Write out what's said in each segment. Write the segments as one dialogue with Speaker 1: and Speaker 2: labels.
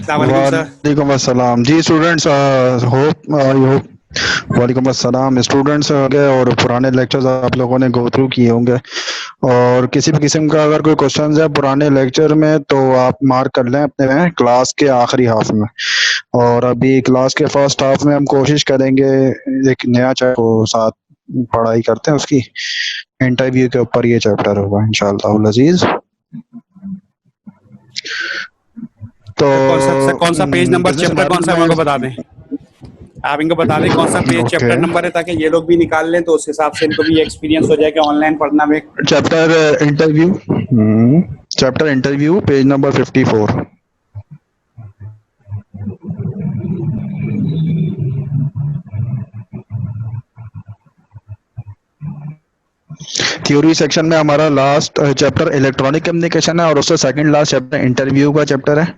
Speaker 1: अस्सलाम वालेकुम सर।
Speaker 2: वालेकुम अस्सलाम जी स्टूडेंट्स, होप आई होप वालेकुम अस्सलाम स्टूडेंट्स और पुराने लेक्चर्स आप लोगों ने गो थ्रू किए होंगे, और किसी भी किस्म का अगर कोई क्वेश्चन है पुराने लेक्चर में तो आप मार्क कर लें अपने क्लास के आखिरी हाफ में। और अभी क्लास के फर्स्ट हाफ में हम कोशिश करेंगे एक नया चैप्टर को साथ पढ़ाई करते हैं, उसकी इंटरव्यू के ऊपर ये चैप्टर होगा इंशाअल्लाह अजीज। तो
Speaker 1: सर कौन सा पेज नंबर
Speaker 2: बिजनेस
Speaker 1: चैप्टर कौन सा है, मेरे को बता दें। आप इनको बता दें कौन सा पेज
Speaker 2: ओके,
Speaker 1: चैप्टर नंबर है, ताकि ये लोग भी निकाल लें तो उस हिसाब से इनको भी एक्सपीरियंस हो जाए कि ऑनलाइन पढ़ना में।
Speaker 2: Chapter interview, chapter interview page number 54। Theory section में हमारा लास्ट चैप्टर इलेक्ट्रॉनिक कम्युनिकेशन है और उससे सेकंड लास्ट चैप्टर इंटरव्यू का चैप्टर है।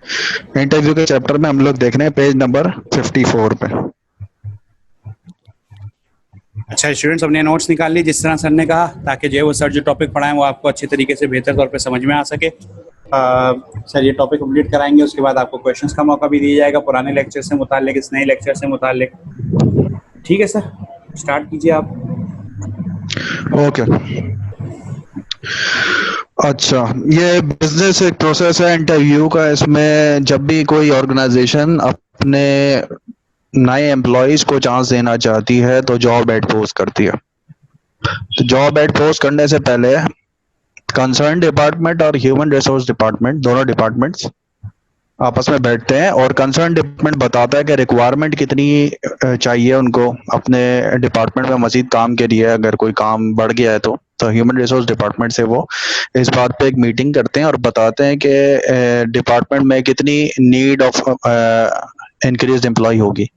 Speaker 2: इंटरव्यू के चैप्टर में हम लोग देख रहे हैं पेज नंबर 54 पे।
Speaker 1: अच्छा स्टूडेंट्स, हमने नोट्स निकाल ली जिस तरह सर ने कहा, ताकि जो वो सर जो टॉपिक पढ़ाएं वो आपको अच्छे तरीके से बेहतर तौर पे समझ में आ सके। सर ये टॉपिक कंप्लीट कराएंगे, उसके बाद आपको क्वेश्चंस का मौका भी दिया जाएगा पुराने लेक्चर से मुताल्लिक, इस नए लेक्चर से मुताल्लिक। ठीक है सर, स्टार्ट कीजिए आप।
Speaker 2: ओके, अच्छा, ये बिजनेस एक प्रोसेस है इंटरव्यू का। इसमें जब भी कोई ऑर्गेनाइजेशन अपने नए एम्प्लॉयज को चांस देना चाहती है तो जॉब एड पोस्ट करती है। तो जॉब एड पोस्ट करने से पहले कंसर्न डिपार्टमेंट और ह्यूमन रिसोर्स डिपार्टमेंट, दोनों डिपार्टमेंट्स आपस में बैठते हैं और कंसर्न डिपार्टमेंट बताता है कि रिक्वायरमेंट कितनी चाहिए उनको अपने डिपार्टमेंट में मजीद काम के लिए। अगर कोई काम बढ़ गया है तो ह्यूमन रिसोर्स डिपार्टमेंट से वो इस बात पे एक मीटिंग करते हैं और बताते हैं कि डिपार्टमेंट में कितनी नीड ऑफ इंक्रीज एम्प्लॉय होगी।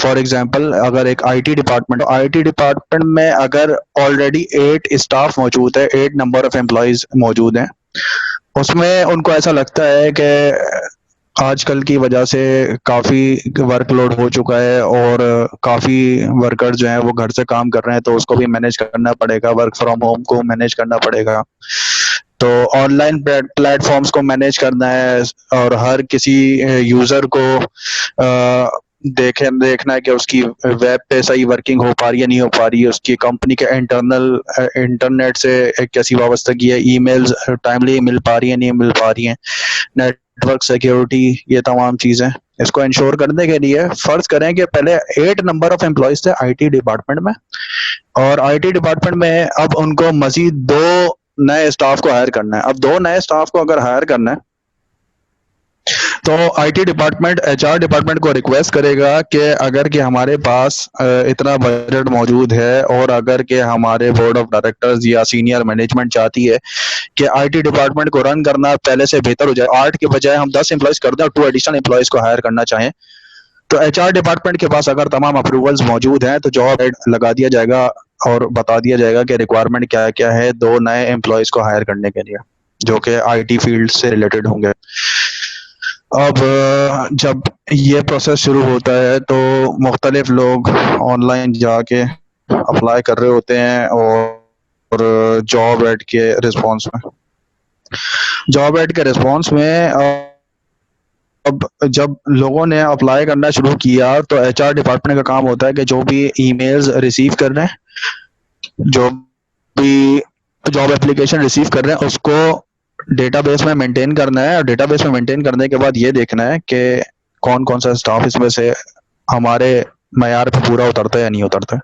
Speaker 2: फॉर एग्जाम्पल, अगर एक आईटी डिपार्टमेंट में अगर ऑलरेडी 8 स्टाफ मौजूद है, 8 नंबर ऑफ एम्प्लॉयज मौजूद हैं, उसमें उनको ऐसा लगता है कि आजकल की वजह से काफी वर्कलोड हो चुका है और काफी वर्कर जो हैं वो घर से काम कर रहे हैं, तो उसको भी मैनेज करना पड़ेगा, वर्क फ्रॉम होम को मैनेज करना पड़ेगा, तो ऑनलाइन प्लेटफॉर्म्स को मैनेज करना है और हर किसी यूजर को देखना है कि उसकी वेब पे सही वर्किंग हो पा रही है नहीं हो पा रही है, उसकी कंपनी के इंटरनेट से कैसी वाबस्तगी है, ईमेल्स टाइमली मिल पा रही है नहीं मिल पा रही है, नेटवर्क सिक्योरिटी, ये तमाम चीजें। इसको इंश्योर करने के लिए फर्ज करें कि पहले 8 नंबर ऑफ एम्प्लॉयज थे आईटी डिपार्टमेंट में, और आईटी डिपार्टमेंट में अब उनको मजीद 2 नए स्टाफ को हायर करना है। अब 2 नए स्टाफ को अगर हायर करना है तो आईटी डिपार्टमेंट एचआर डिपार्टमेंट को रिक्वेस्ट करेगा कि अगर कि हमारे पास इतना बजट मौजूद है और अगर कि हमारे बोर्ड ऑफ डायरेक्टर्स या सीनियर मैनेजमेंट चाहती है कि आईटी डिपार्टमेंट को रन करना पहले से बेहतर हो जाए, 8 के बजाय हम 10 एम्प्लॉयज कर दें और 2 एडिशनल एम्प्लॉयज को हायर करना चाहें, तो एचआर डिपार्टमेंट के पास अगर तमाम अप्रूवल्स मौजूद हैं तो जॉब एड लगा दिया जाएगा और बता दिया जाएगा कि रिक्वायरमेंट क्या क्या है 2 नए एम्प्लॉयज को हायर करने के लिए जो कि आईटी फील्ड से रिलेटेड होंगे। अब जब ये प्रोसेस शुरू होता है तो मुख्तलिफ लोग ऑनलाइन जाके अप्लाई कर रहे होते हैं और जॉब एड के रिस्पॉन्स में अब जब लोगों ने अप्लाई करना शुरू किया तो एचआर डिपार्टमेंट का काम होता है कि जो भी ईमेल्स रिसीव कर रहे हैं, जो भी जॉब एप्लीकेशन रिसीव कर रहे हैं, उसको डेटाबेस में मेंटेन करना है और डेटाबेस में मेंटेन करने के बाद ये देखना है कि कौन कौन सा स्टाफ इसमें से हमारे मयार पे पूरा उतरता है या नहीं उतरता है।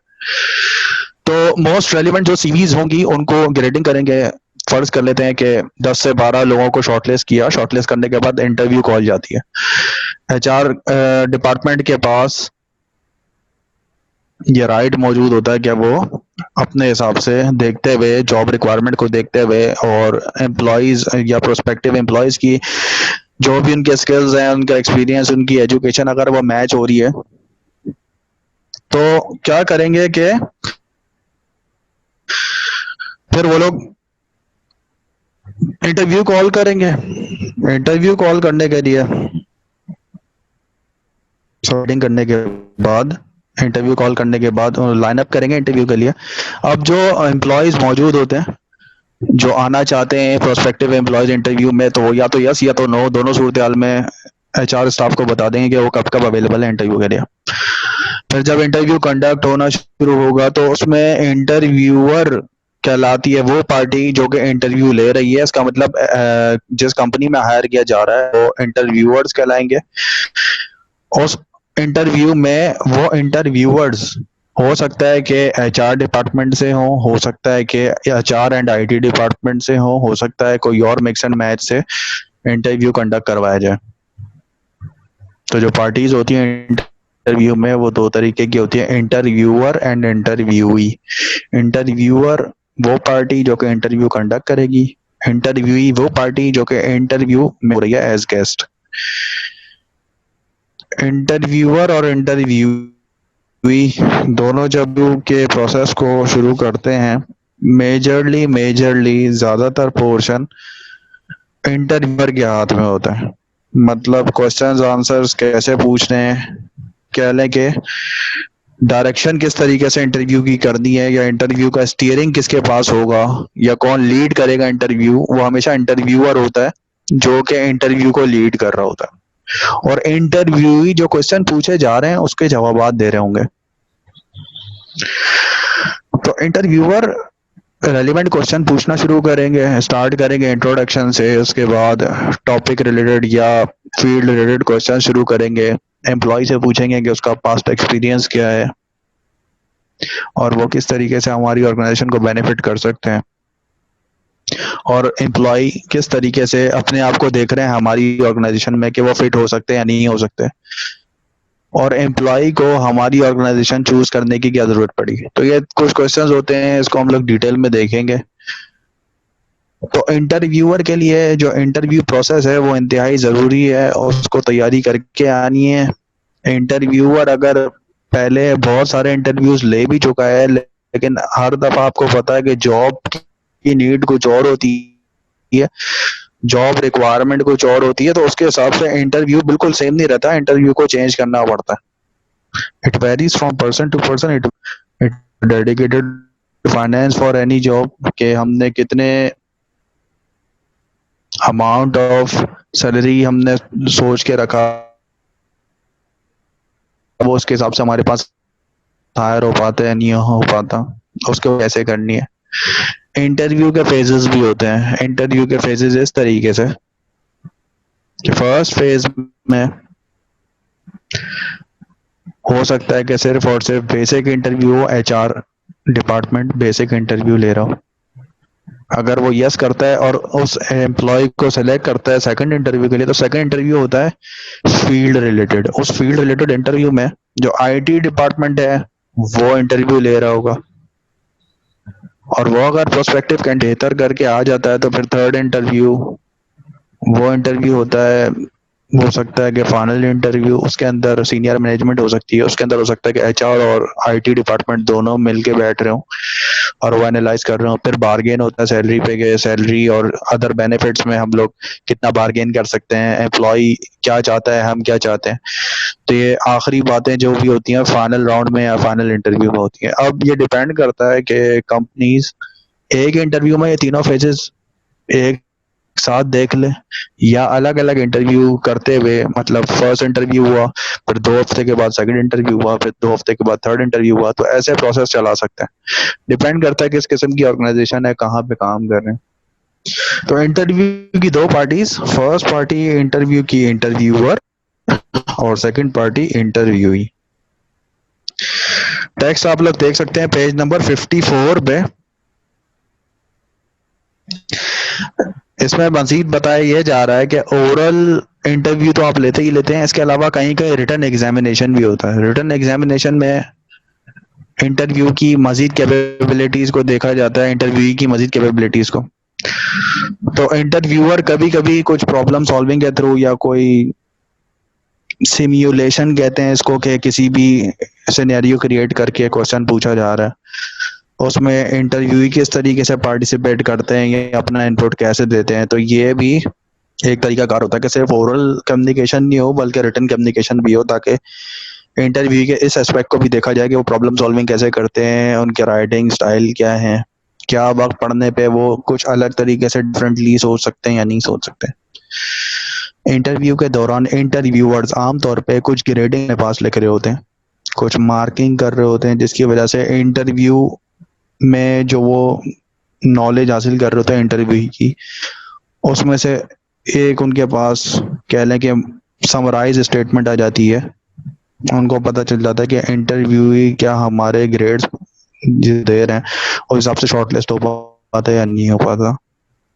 Speaker 2: तो मोस्ट रेलिवेंट जो सीवीज होंगी उनको ग्रेडिंग करेंगे। फर्ज कर लेते हैं कि 10 से 12 लोगों को शॉर्टलिस्ट किया, शॉर्टलिस्ट करने के बाद इंटरव्यू कॉल जाती है। एचआर डिपार्टमेंट के पास ये राइट मौजूद होता है कि वो अपने हिसाब से देखते हुए, जॉब रिक्वायरमेंट को देखते हुए और एम्प्लॉयज या प्रोस्पेक्टिव एम्प्लॉयज की जो भी उनके स्किल्स हैं, उनका एक्सपीरियंस, उनकी एजुकेशन अगर वो मैच हो रही है तो क्या करेंगे कि फिर वो लोग इंटरव्यू कॉल करेंगे। इंटरव्यू कॉल करने के लिए शॉर्टिंग करने के बाद इंटरव्यू कॉल करने के बाद लाइन अप करेंगे इंटरव्यू के लिए। अब जो एम्प्लॉयज मौजूद होते हैं जो आना चाहते हैं प्रोस्पेक्टिव एम्प्लॉयज इंटरव्यू में, तो या तो यस या तो नो, दोनों सूरत हाल में HR स्टाफ को बता देंगे कि वो कब कब अवेलेबल है इंटरव्यू के लिए। फिर जब इंटरव्यू कंडक्ट होना शुरू होगा तो उसमें इंटरव्यूअर कहलाती है वो पार्टी जो कि इंटरव्यू ले रही है। इसका मतलब जिस कंपनी में हायर किया जा रहा है वो इंटरव्यूअर्स कहलाएंगे। उस इंटरव्यू में वो इंटरव्यूअर्स हो सकता है कि HR डिपार्टमेंट से हो सकता है कि HR एंड IT डिपार्टमेंट से हो सकता है कोई और मिक्स एंड मैच से इंटरव्यू कंडक्ट करवाया जाए। तो जो पार्टीज होती हैं इंटरव्यू में वो दो तरीके की होती है, इंटरव्यूअर एंड इंटरव्यूई। इंटरव्यूअर वो पार्टी जो कि इंटरव्यू कंडक्ट करेगी, इंटरव्यूई वो पार्टी जो कि इंटरव्यू में हो रही है एज गेस्ट। इंटरव्यूअर और इंटरव्यूई दोनों जब के प्रोसेस को शुरू करते हैं, मेजरली ज्यादातर पोर्शन इंटरव्यूअर के हाथ में होता है। मतलब क्वेश्चंस आंसर्स कैसे पूछने हैं, कह लें कि डायरेक्शन किस तरीके से इंटरव्यू की करनी है, या इंटरव्यू का स्टीयरिंग किसके पास होगा, या कौन लीड करेगा इंटरव्यू, वो हमेशा इंटरव्यूअर होता है जो कि इंटरव्यू को लीड कर रहा होता है। और इंटरव्यूई जो क्वेश्चन पूछे जा रहे हैं उसके जवाब दे रहे होंगे। तो इंटरव्यूअर रेलिवेंट क्वेश्चन पूछना शुरू करेंगे, स्टार्ट करेंगे इंट्रोडक्शन से, उसके बाद टॉपिक रिलेटेड या फील्ड रिलेटेड क्वेश्चन शुरू करेंगे। एम्प्लॉय से पूछेंगे कि उसका पास्ट एक्सपीरियंस क्या है और वो किस तरीके से हमारी ऑर्गेनाइजेशन को बेनिफिट कर सकते हैं, और एम्प्लॉय किस तरीके से अपने आप को देख रहे हैं हमारी ऑर्गेनाइजेशन में कि वो फिट हो सकते हैं या नहीं हो सकते, और एम्प्लॉय को हमारी ऑर्गेनाइजेशन चूज करने की क्या जरूरत पड़ी। तो ये कुछ क्वेश्चंस होते हैं, इसको हम लोग डिटेल में देखेंगे। तो इंटरव्यूअर के लिए जो इंटरव्यू प्रोसेस है वो इंतहाई जरूरी है और उसको तैयारी करके आनी है। इंटरव्यूअर अगर पहले बहुत सारे इंटरव्यूज ले भी चुका है, लेकिन हर दफा आपको पता है कि जॉब की नीड कुछ और होती है, जॉब रिक्वायरमेंट कुछ और होती है, तो उसके हिसाब से इंटरव्यू बिल्कुल सेम नहीं रहता, इंटरव्यू को चेंज करना पड़ता है। It varies from person to person. It dedicated finance for any job के हमने कितने अमाउंट ऑफ सैलरी हमने सोच के रखा, वो उसके हिसाब से हमारे पास हायर हो पाते हैं नहीं हो पाता, उसको कैसे करनी है। इंटरव्यू के फेजेस भी होते हैं। इंटरव्यू के फेजेस इस तरीके से कि फर्स्ट फेज में हो सकता है कि सिर्फ और सिर्फ बेसिक इंटरव्यू हो, HR डिपार्टमेंट बेसिक इंटरव्यू ले रहा हो। अगर वो यस करता है और उस एम्प्लॉय को सेलेक्ट करता है सेकंड इंटरव्यू के लिए, तो सेकंड इंटरव्यू होता है फील्ड रिलेटेड। उस फील्ड रिलेटेड इंटरव्यू में जो IT डिपार्टमेंट है वो इंटरव्यू ले रहा होगा, और वो अगर प्रोस्पेक्टिव कैंडिडेट बेहतर करके आ जाता है तो फिर थर्ड इंटरव्यू, वो इंटरव्यू होता है, हो सकता है कि फाइनल इंटरव्यू, उसके अंदर सीनियर मैनेजमेंट हो सकती है, उसके अंदर हो सकता है कि HR और IT डिपार्टमेंट दोनों मिलके बैठ रहे हो और वो एनालाइज कर रहे हो। फिर बार्गेन होता है सैलरी पे, के सैलरी और अदर बेनिफिट्स में हम लोग कितना बार्गेन कर सकते हैं, एम्प्लॉय क्या चाहता है, हम क्या चाहते हैं। तो ये आखिरी बातें जो भी होती हैं फाइनल राउंड में या फाइनल इंटरव्यू में होती हैं। अब ये डिपेंड करता है कि कंपनीज एक इंटरव्यू में ये तीनों फेजेस एक साथ देख ले या अलग अलग इंटरव्यू करते हुए, मतलब फर्स्ट इंटरव्यू हुआ, फिर 2 हफ्ते के बाद सेकंड इंटरव्यू हुआ, फिर 2 हफ्ते के बाद थर्ड इंटरव्यू हुआ, तो ऐसे प्रोसेस चला सकते हैं। डिपेंड करता है किस किस्म की ऑर्गेनाइजेशन है, कहाँ पे काम कर रहे हैं। तो इंटरव्यू की दो पार्टीज, फर्स्ट पार्टी इंटरव्यू की इंटरव्यूअर और सेकंड पार्टी इंटरव्यूई। टेक्स्ट आप लोग देख सकते हैं पेज नंबर 54 पे। इसमें मजीद बताया यह जा रहा है कि ओरल इंटरव्यू तो आप लेते ही लेते हैं, इसके अलावा कहीं कहीं रिटन एग्जामिनेशन भी होता है। रिटन एग्जामिनेशन में इंटरव्यू की मजीद कैपेबिलिटीज को देखा जाता है, इंटरव्यू की मजीद कैपेबिलिटीज को। तो इंटरव्यूअर कभी कभी कुछ प्रॉब्लम सॉल्विंग के थ्रू या कोई सिम्युलेशन कहते हैं इसको, कि किसी भी सिनेरियो क्रिएट करके क्वेश्चन पूछा जा रहा है, उसमें इंटरव्यू किस तरीके से पार्टिसिपेट करते हैं या अपना इनपुट कैसे देते हैं। तो ये भी एक तरीका कार होता है कि सिर्फ ओरल कम्युनिकेशन नहीं हो बल्कि रिटन कम्युनिकेशन भी हो, ताकि इंटरव्यू के इस एस्पेक्ट को भी देखा जाए कि वो प्रॉब्लम सॉल्विंग कैसे करते हैं, उनके राइटिंग स्टाइल क्या है, क्या वक्त पढ़ने पे वो कुछ अलग तरीके से डिफरेंटली सोच सकते हैं या नहीं सोच सकते। इंटरव्यू के दौरान इंटरव्यूअर्स आमतौर पे कुछ ग्रेडिंग में पास लिख रहे होते हैं, कुछ मार्किंग कर रहे होते हैं, जिसकी वजह से इंटरव्यू में जो वो नॉलेज हासिल कर रहे होते हैं इंटरव्यू की, उसमें से एक उनके पास कह लें कि समराइज स्टेटमेंट आ जाती है। उनको पता चल जाता है कि इंटरव्यू क्या हमारे ग्रेड्स दे रहे हैं उस हिसाब से शॉर्टलिस्ट हो पाता है या नहीं हो पाता।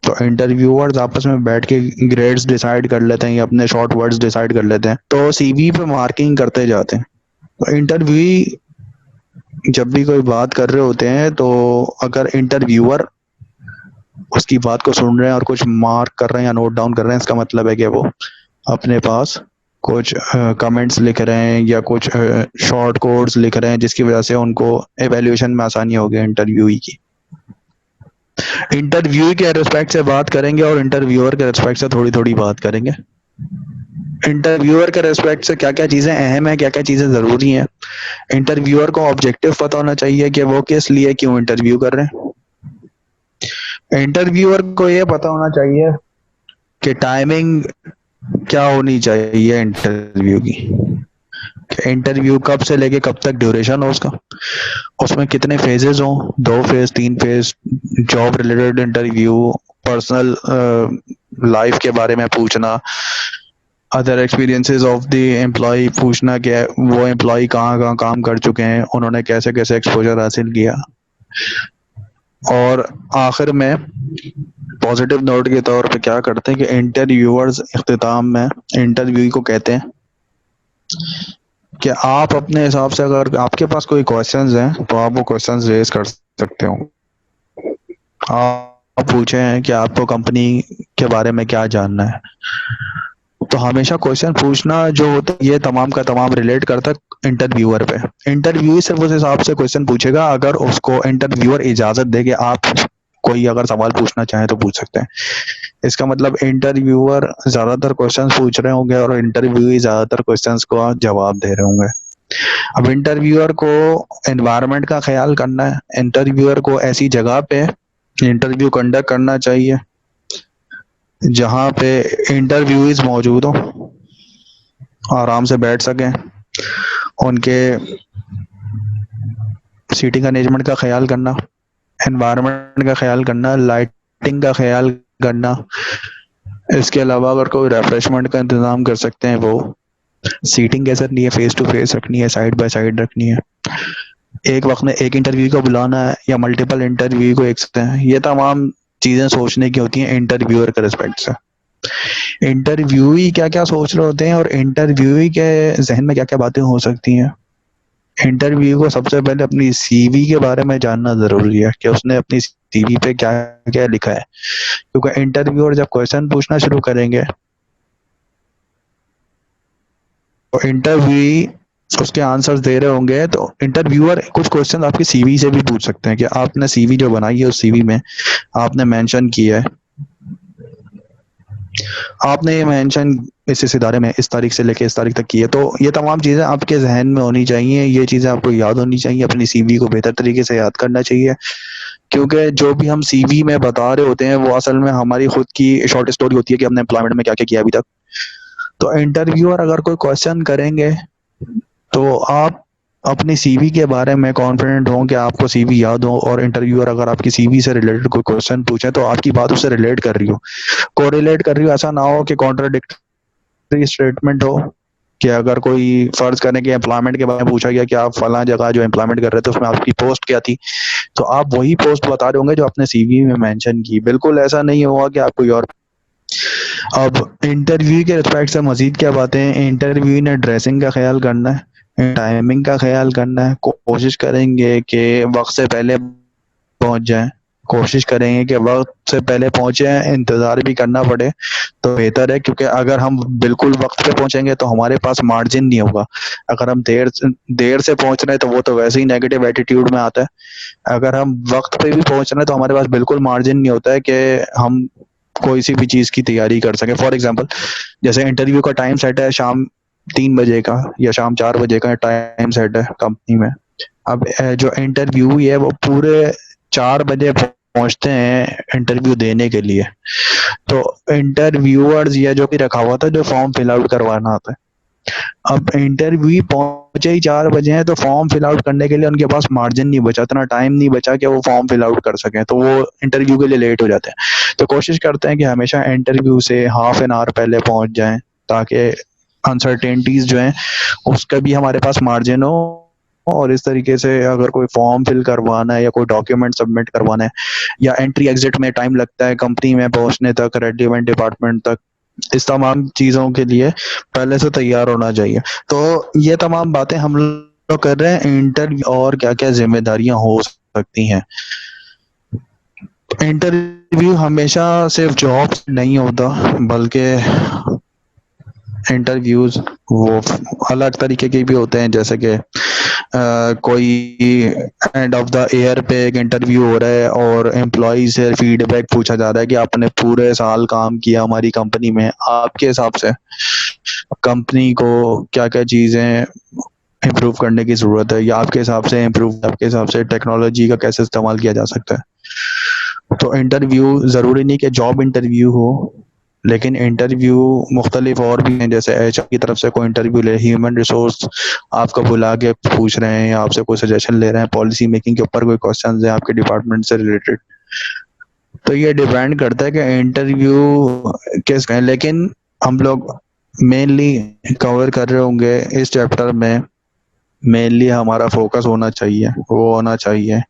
Speaker 2: तो इंटरव्यूअर्स आपस में बैठ के ग्रेड्स डिसाइड कर लेते हैं या अपने शॉर्ट वर्ड्स डिसाइड कर लेते हैं, तो सीवी पे मार्किंग करते जाते हैं। तो इंटरव्यू जब भी कोई बात कर रहे होते हैं, तो अगर इंटरव्यूअर उसकी बात को सुन रहे हैं और कुछ मार्क कर रहे हैं या नोट डाउन कर रहे हैं, इसका मतलब है कि वो अपने पास कुछ कमेंट्स लिख रहे हैं या कुछ शॉर्ट कोड्स लिख रहे हैं, जिसकी वजह से उनको एवेल्यूएशन में आसानी होगी इंटरव्यूई की। इंटरव्यू के रेस्पेक्ट से बात करेंगे और इंटरव्यूअर के रेस्पेक्ट से थोड़ी थोड़ी बात करेंगे। इंटरव्यूअर के रेस्पेक्ट से क्या क्या चीजें अहम है, क्या क्या चीजें जरूरी हैं। इंटरव्यूअर को ऑब्जेक्टिव पता होना चाहिए कि वो किस लिए क्यों इंटरव्यू कर रहे हैं। इंटरव्यूअर को ये पता होना चाहिए कि टाइमिंग क्या होनी चाहिए इंटरव्यू की, इंटरव्यू कब से लेके कब तक ड्यूरेशन हो उसका, उसमें कितने फेजेस हो, 2 phase 3 phase, job related interview, personal life के बारे में पूछना, other experiences of the employ पूछना कि वो एम्प्लॉय कहाँ कहाँ काम कर चुके हैं, उन्होंने कैसे कैसे एक्सपोजर हासिल किया। और आखिर में पॉजिटिव नोट के तौर पे क्या करते हैं कि इंटरव्यूअर्स इख्तिताम में इंटरव्यू को कहते हैं कि आप अपने हिसाब से अगर आपके पास कोई क्वेश्चंस हैं तो आप वो क्वेश्चंस रेज कर सकते हो। आप पूछें कि आपको कंपनी के बारे में क्या जानना है, तो हमेशा क्वेश्चन पूछना जो होता है ये तमाम का तमाम रिलेट करता है इंटरव्यूअर पे। इंटरव्यू सिर्फ उस हिसाब से क्वेश्चन पूछेगा अगर उसको इंटरव्यूअर इजाजत दे कि आप कोई अगर सवाल पूछना चाहें तो पूछ सकते हैं। इसका मतलब इंटरव्यूअर ज्यादातर क्वेश्चन पूछ रहे होंगे और इंटरव्यूअर ज्यादातर क्वेश्चंस को जवाब दे रहे होंगे। अब इंटरव्यूअर को एनवायरनमेंट का ख्याल करना है, इंटरव्यूअर को ऐसी जगह पे इंटरव्यू कंडक्ट करना चाहिए जहाँ पे इंटरव्यूअर्स मौजूद हो, आराम से बैठ सकें, उनके सीटिंग अरेंजमेंट का ख्याल करना, एनवायरनमेंट का ख्याल करना, लाइटिंग का ख्याल करना। इसके अलावा अगर कोई रेफ्रेशमेंट का इंतजाम कर सकते हैं, वो सीटिंग कैसे रखनी है, फेस टू फेस रखनी है, साइड बाय साइड रखनी है, एक वक्त में एक इंटरव्यू को बुलाना है या मल्टीपल इंटरव्यू को एक सकते हैं, ये तमाम चीजें सोचने की होती हैं इंटरव्यूअर के रिस्पेक्ट से। इंटरव्यूई क्या क्या सोच रहे होते हैं और इंटरव्यूई के जहन में क्या क्या बातें हो सकती हैं। इंटरव्यू को सबसे पहले अपनी सीवी के बारे में जानना जरूरी है कि उसने अपनी सीवी पे क्या क्या लिखा है, क्योंकि इंटरव्यूअर जब क्वेश्चन पूछना शुरू करेंगे तो इंटरव्यू उसके आंसर्स दे रहे होंगे, तो इंटरव्यूअर कुछ क्वेश्चन आपकी सीवी से भी पूछ सकते हैं कि आपने सीवी जो बनाई है उस सीवी में आपने मेंशन किया है, आपने ये मेंशन इस इदारे में इस तारीख से लेके इस तारीख तक की है। तो ये तमाम चीज़ें आपके जहन में होनी चाहिए, ये चीज़ें आपको याद होनी चाहिए, अपनी सीवी को बेहतर तरीके से याद करना चाहिए, क्योंकि जो भी हम सीवी में बता रहे होते हैं वो असल में हमारी खुद की शॉर्ट स्टोरी होती है कि हमने एम्प्लॉयमेंट में क्या क्या किया अभी तक। तो इंटरव्यूअर अगर कोई क्वेश्चन करेंगे तो आप अपनी सीवी के बारे में कॉन्फिडेंट हो कि आपको सीवी याद हो, और इंटरव्यूअर अगर आपकी सीवी से रिलेटेड कोई क्वेश्चन पूछे तो आपकी बात उससे रिलेट कर रही हो, कोरिलेट कर रही हो। ऐसा ना हो कि कॉन्ट्राडिक्टरी स्टेटमेंट हो कि अगर कोई फर्ज करें कि एम्प्लॉयमेंट के बारे में पूछा गया कि आप फला जगह जो एम्प्लॉयमेंट कर रहे थे उसमें आपकी पोस्ट क्या थी, तो आप वही पोस्ट बता रहे होंगे जो आपने सीवी में मेंशन की। बिल्कुल ऐसा नहीं होगा कि आप कोई और। अब इंटरव्यू के रिस्पेक्ट से मजीद क्या बातें हैं, इंटरव्यू ने ड्रेसिंग का ख्याल करना है, टाइमिंग का ख्याल करना है, कोशिश करेंगे कि वक्त से पहले पहुंच जाएं, कोशिश करेंगे कि वक्त से पहले पहुंचे, इंतजार भी करना पड़े तो बेहतर है, क्योंकि अगर हम बिल्कुल वक्त पे पहुंचेंगे तो हमारे पास मार्जिन नहीं होगा। अगर हम देर से पहुंच रहे हैं तो वो तो वैसे ही नेगेटिव एटीट्यूड में आता है, अगर हम वक्त पे भी पहुंच रहे हैं तो हमारे पास बिल्कुल मार्जिन नहीं होता है कि हम कोई सी भी चीज की तैयारी कर सके। फॉर एग्जाम्पल, जैसे इंटरव्यू का टाइम सेट है शाम 3 बजे का या शाम 4 बजे का टाइम सेट है कंपनी में। अब जो इंटरव्यू है वो पूरे 4 बजे पहुंचते हैं इंटरव्यू देने के लिए, तो इंटरव्यूअर्स या जो भी रखा हुआ था जो फॉर्म फिल आउट करवाना आता है, अब इंटरव्यू पहुंचे ही 4 बजे हैं, तो फॉर्म फिल आउट करने के लिए उनके पास मार्जिन नहीं बचा, इतना टाइम नहीं बचा कि वो फॉर्म फिल आउट कर सकें, तो वो इंटरव्यू के लिए लेट हो जाते हैं। तो कोशिश करते हैं कि हमेशा इंटरव्यू से हाफ एन आवर पहले पहुंच जाएं, ताकि अनसर्टेनिटीज जो हैं उसका भी हमारे पास मार्जिन हो, और इस तरीके से अगर कोई फॉर्म फिल करवाना है या कोई डॉक्यूमेंट सबमिट करवाना है, या एंट्री एग्जिट में टाइम लगता है कंपनी में पहुंचने तक, रेलिवेंट डिपार्टमेंट तक, इस तमाम चीज़ों के लिए पहले से तैयार होना चाहिए। तो ये तमाम बातें हम लोग कर रहे हैं इंटरव्यू, और क्या क्या जिम्मेदारियां हो सकती हैं। इंटरव्यू हमेशा सिर्फ जॉब नहीं होता, बल्कि इंटरव्यूज वो अलग तरीके के भी होते हैं, जैसे कि कोई एंड ऑफ द ईयर पे एक इंटरव्यू हो रहा है और एम्प्लॉय से फीडबैक पूछा जा रहा है कि आपने पूरे साल काम किया हमारी कंपनी में, आपके हिसाब से कंपनी को क्या क्या चीज़ें इम्प्रूव करने की ज़रूरत है, या आपके हिसाब से आपके हिसाब से टेक्नोलॉजी का कैसे इस्तेमाल किया जा सकता है। तो इंटरव्यू ज़रूरी नहीं कि जॉब इंटरव्यू हो, लेकिन इंटरव्यू मुख्तलिफ और भी हैं, जैसे एचआर की तरफ से कोई इंटरव्यू ले, ह्यूमन रिसोर्स आपको बुला के पूछ रहे हैं या आपसे कोई सजेशन ले रहे हैं, पॉलिसी मेकिंग के ऊपर कोई क्वेश्चन है आपके डिपार्टमेंट से रिलेटेड, तो ये डिपेंड करता है कि इंटरव्यू किस है। लेकिन हम लोग मेनली कवर कर रहे होंगे इस चैप्टर में, मेनली हमारा फोकस होना चाहिए, वो होना चाहिए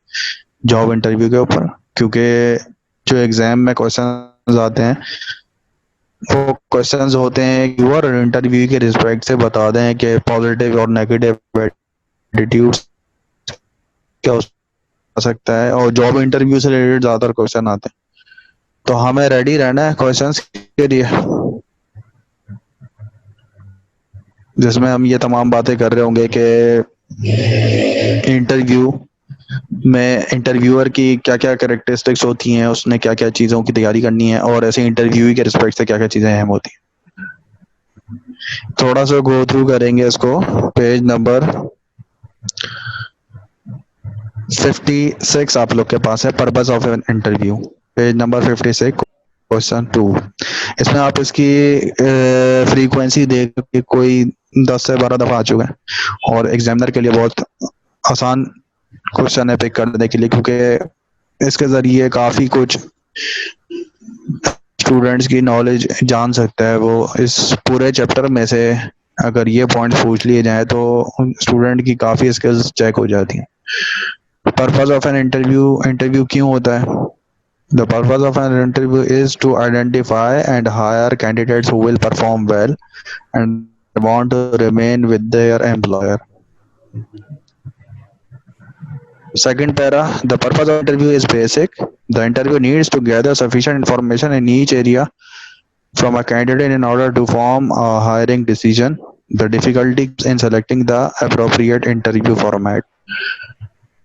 Speaker 2: जॉब इंटरव्यू के ऊपर, क्योंकि जो एग्जाम में क्वेश्चन आते हैं वो क्वेश्चंस होते हैं यूर इंटरव्यू के रिस्पेक्ट से बता दें कि पॉजिटिव और नेगेटिव एटीट्यूड क्या हो सकता है, और जॉब इंटरव्यू से रिलेटेड ज्यादातर क्वेश्चन आते हैं, तो हमें रेडी रहना है क्वेश्चंस के लिए, जिसमें हम ये तमाम बातें कर रहे होंगे कि इंटरव्यू में इंटरव्यूअर की क्या क्या कैरेक्टरिस्टिक्स होती हैं, उसने क्या क्या चीज़ों की तैयारी करनी है, और ऐसे इंटरव्यू के रिस्पेक्ट से क्या क्या चीज़ें अहम होती हैं। थोड़ा सा गो थ्रू करेंगे इसको। पेज नंबर 56 आप लोग के पास है, purpose of an interview, page number 56 question 2। इसमें आप इसकी फ्रीक्वेंसी देख के कोई 10 से 12 दफ़ा आ चुका है, और एग्जामिनर के लिए बहुत आसान क्वेश्चन है पिक करने के लिए, क्योंकि इसके ज़रिए काफ़ी कुछ स्टूडेंट्स की नॉलेज जान सकता है वो। इस पूरे चैप्टर में से अगर ये पॉइंट पूछ लिए जाए तो स्टूडेंट की काफ़ी स्किल्स चेक हो जाती हैं। पर्पस ऑफ एन इंटरव्यू क्यों होता है? The purpose of an interview is to identify and hire candidates who will perform well and want to remain with their employer. Second para, the purpose of interview is basic. The interview needs to gather sufficient information in each area from a candidate in order to form a hiring decision. The difficulty in selecting the appropriate interview format.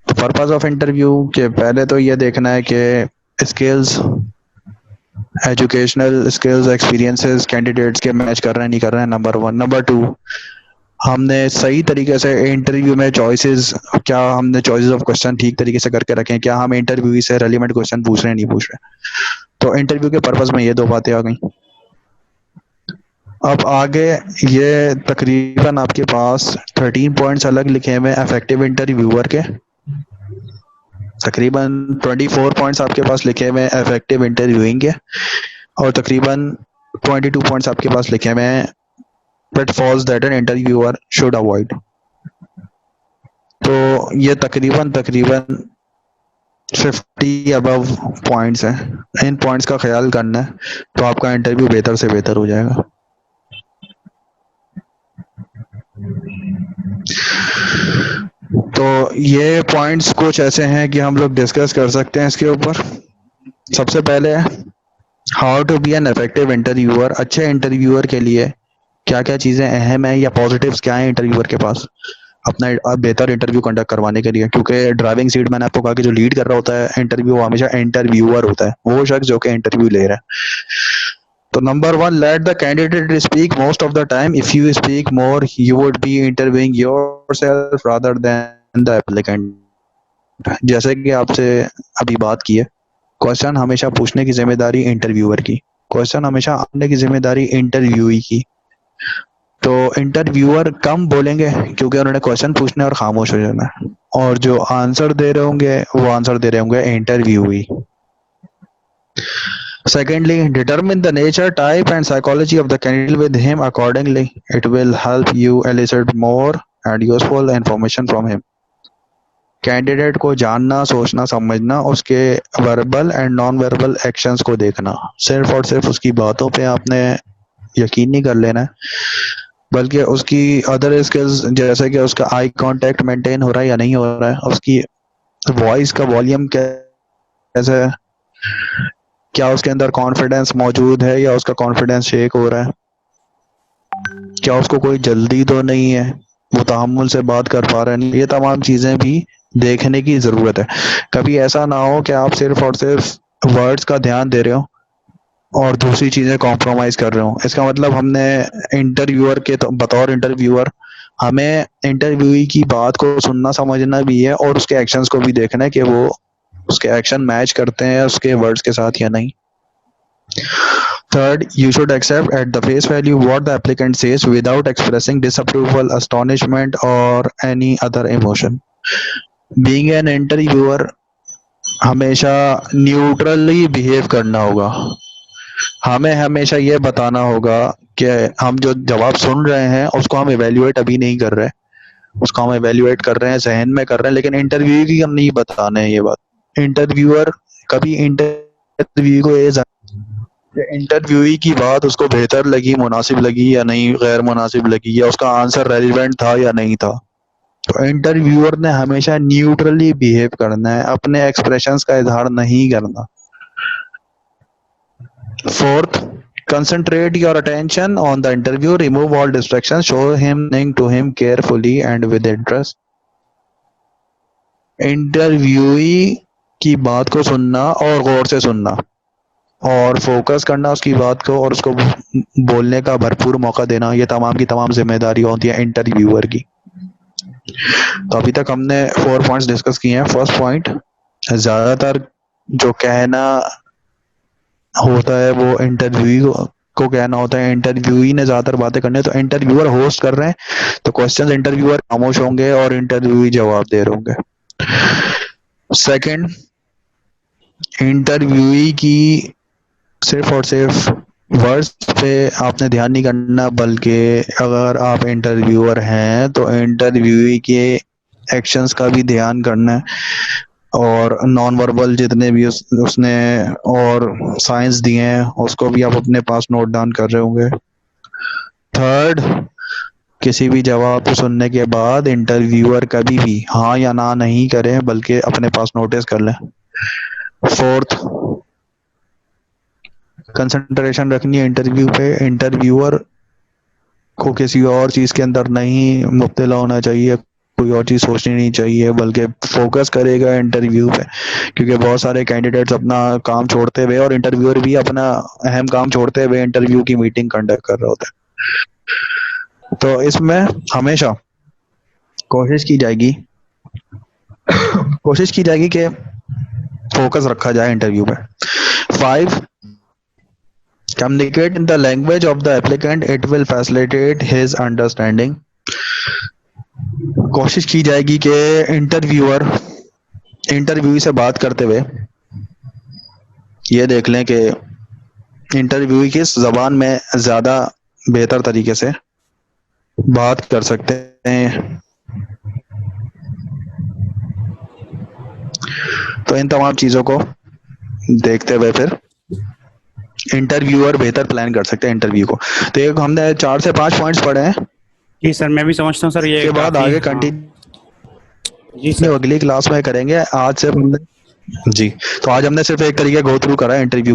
Speaker 2: तो purpose of interview के पहले तो ये देखना है कि skills, educational skills, experiences candidates के match कर रहे हैं नहीं कर रहे हैं, नंबर 1। नंबर 2, हमने सही तरीके से इंटरव्यू में चॉइसेस, क्या हमने चॉइसेस ऑफ क्वेश्चन ठीक तरीके से करके रखें, क्या हम इंटरव्यू से रेलिवेंट क्वेश्चन पूछ रहे हैं नहीं पूछ रहे। तो इंटरव्यू के पर्पस में ये 2 बातें आ गई। अब आगे ये तकरीबन आपके पास 13 पॉइंट्स अलग लिखे हुए हैं इफेक्टिव इंटरव्यूअर के, तकरीबन 24 पॉइंट्स आपके पास लिखे हुए हैं इफेक्टिव इंटरव्यूइंग के, और तकरीबन 22 पॉइंट्स आपके पास लिखे हुए हैं pitfalls that an interviewer should avoid। तो ये तकरीबन 50 अबव पॉइंट्स हैं। इन पॉइंट्स का ख्याल करना है तो आपका इंटरव्यू बेहतर से बेहतर हो जाएगा। तो ये पॉइंट्स कुछ ऐसे हैं कि हम लोग डिस्कस कर सकते हैं इसके ऊपर। सबसे पहले how to be an effective interviewer. अच्छे इंटरव्यूअर के लिए क्या क्या चीज़ें अहम है या पॉजिटिव्स क्या है इंटरव्यूअर के पास अपना बेहतर इंटरव्यू कंडक्ट करवाने के लिए, क्योंकि ड्राइविंग सीट मैंने आपको कहा कि जो लीड कर रहा होता है इंटरव्यू हमेशा इंटरव्यूअर होता है, वो शख्स जो कि इंटरव्यू ले रहा है। तो number 1, let the candidate speak most of the time. If you speak more you would be interviewing yourself rather than the applicant. जैसे कि आपसे अभी बात की है क्वेश्चन हमेशा पूछने की जिम्मेदारी इंटरव्यूअर की, क्वेश्चन हमेशा आने की जिम्मेदारी इंटरव्यूई की। तो इंटरव्यूअर कम बोलेंगे क्योंकि उन्होंने क्वेश्चन पूछने और खामोश हो जाना है, और जो आंसर दे रहे होंगे वो आंसर दे रहे होंगे interviewee. Secondly, determine the nature, type, and psychology of the candidate with him accordingly. It will help you elicit more and useful information from him. Candidate को जानना, सोचना, समझना, उसके verbal and non verbal actions को देखना। सिर्फ और सिर्फ उसकी बातों पे आपने यकीन नहीं कर लेना है, बल्कि उसकी अदर स्किल्स जैसे कि उसका आई कांटेक्ट मेंटेन हो रहा है या नहीं हो रहा है, उसकी वॉइस का वॉल्यूम कैसा है, क्या उसके अंदर कॉन्फिडेंस मौजूद है या उसका कॉन्फिडेंस शेक हो रहा है, क्या उसको कोई जल्दी तो नहीं है, वो तहम्मुल से बात कर पा रहा है नहीं, ये तमाम चीजें भी देखने की जरूरत है। कभी ऐसा ना हो कि आप सिर्फ और सिर्फ वर्ड्स का ध्यान दे रहे हो और दूसरी चीजें कॉम्प्रोमाइज कर रहे हो। इसका मतलब हमने इंटरव्यूअर के बतौर इंटरव्यूअर हमें इंटरव्यूई की बात को सुनना समझना भी है और उसके एक्शंस को भी देखना है कि वो उसके एक्शन मैच करते हैं उसके वर्ड्स के साथ या नहीं। Third, you should accept at the face value what the applicant says without expressing disapproval, astonishment, or any other emotion. Being an interviewer, हमेशा न्यूट्रली बिहेव करना होगा। हमें हमेशा ये बताना होगा कि हम जो जवाब सुन रहे हैं उसको हम इवेल्युएट अभी नहीं कर रहे, उसको हम इवेल्युएट कर रहे हैं, जहन में कर रहे हैं, लेकिन इंटरव्यू की हम नहीं बताने हैं ये बात। इंटरव्यूअर कभी इंटरव्यू को ये इंटरव्यूई की बात उसको बेहतर लगी, मुनासिब लगी या नहीं, गैर मुनासिब लगी, या उसका आंसर रेलिवेंट था या नहीं था। तो इंटरव्यूअर ने हमेशा न्यूट्रली बिहेव करना है, अपने एक्सप्रेशंस का इजहार नहीं करना। Fourth, concentrate your attention on the interview, remove all distractions, show him to him carefully and with interest. Interviewee की बात को सुनना और गौर से सुनना और फोकस करना उसकी बात को और उसको बोलने का भरपूर मौका देना, ये तमाम की तमाम जिम्मेदारी होती है इंटरव्यूअर की। तो अभी तक हमने 4 पॉइंट्स डिस्कस किए हैं। फर्स्ट पॉइंट, ज्यादातर जो कहना होता है वो इंटरव्यू को कहना होता है, इंटरव्यूई ने ज्यादातर बातें करनी है। तो इंटरव्यूअर होस्ट कर रहे हैं तो क्वेश्चंस इंटरव्यूअर खामोश होंगे और इंटरव्यूई जवाब दे रहे होंगे। सेकंड, इंटरव्यूई की सिर्फ और सिर्फ वर्ड्स पे आपने ध्यान नहीं करना, बल्कि अगर आप इंटरव्यूअर हैं तो इंटरव्यूई के एक्शंस का भी ध्यान करना है और नॉन वर्बल जितने भी उसने और साइंस दिए हैं उसको भी आप अपने पास नोट डाउन कर रहे होंगे। थर्ड, किसी भी जवाब को सुनने के बाद इंटरव्यूअर कभी भी हाँ या ना नहीं करें, बल्कि अपने पास नोटिस कर लें। फोर्थ, कंसंट्रेशन रखनी है इंटरव्यू पे, इंटरव्यूअर को किसी और चीज के अंदर नहीं मुब्तला होना चाहिए, कोई और चीज सोचनी नहीं चाहिए, बल्कि फोकस करेगा इंटरव्यू पे, क्योंकि बहुत सारे कैंडिडेट्स अपना काम छोड़ते हुए और इंटरव्यूअर भी अपना अहम काम छोड़ते हुए इंटरव्यू की मीटिंग कंडक्ट कर रहे होते हैं। तो इसमें हमेशा कोशिश की जाएगी कि फोकस रखा जाए इंटरव्यू पे। 5, communicate in the language of the applicant, it will facilitate his understanding. कोशिश की जाएगी कि इंटरव्यू से बात करते हुए ये देख लें कि इंटरव्यू किस जबान में ज्यादा बेहतर तरीके से बात कर सकते हैं। तो इन तमाम चीजों को देखते हुए फिर इंटरव्यूअर बेहतर प्लान कर सकते हैं इंटरव्यू को। तो एक हमने 4 से 5 पॉइंट्स पढ़े हैं।
Speaker 1: जी सर, मैं भी समझता हूँ सर, ये
Speaker 2: के बाद आगे कंटिन्यू जी सर अगली क्लास में करेंगे। आज से जी, तो आज हमने सिर्फ एक तरीके गो थ्रू करा इंटरव्यू का।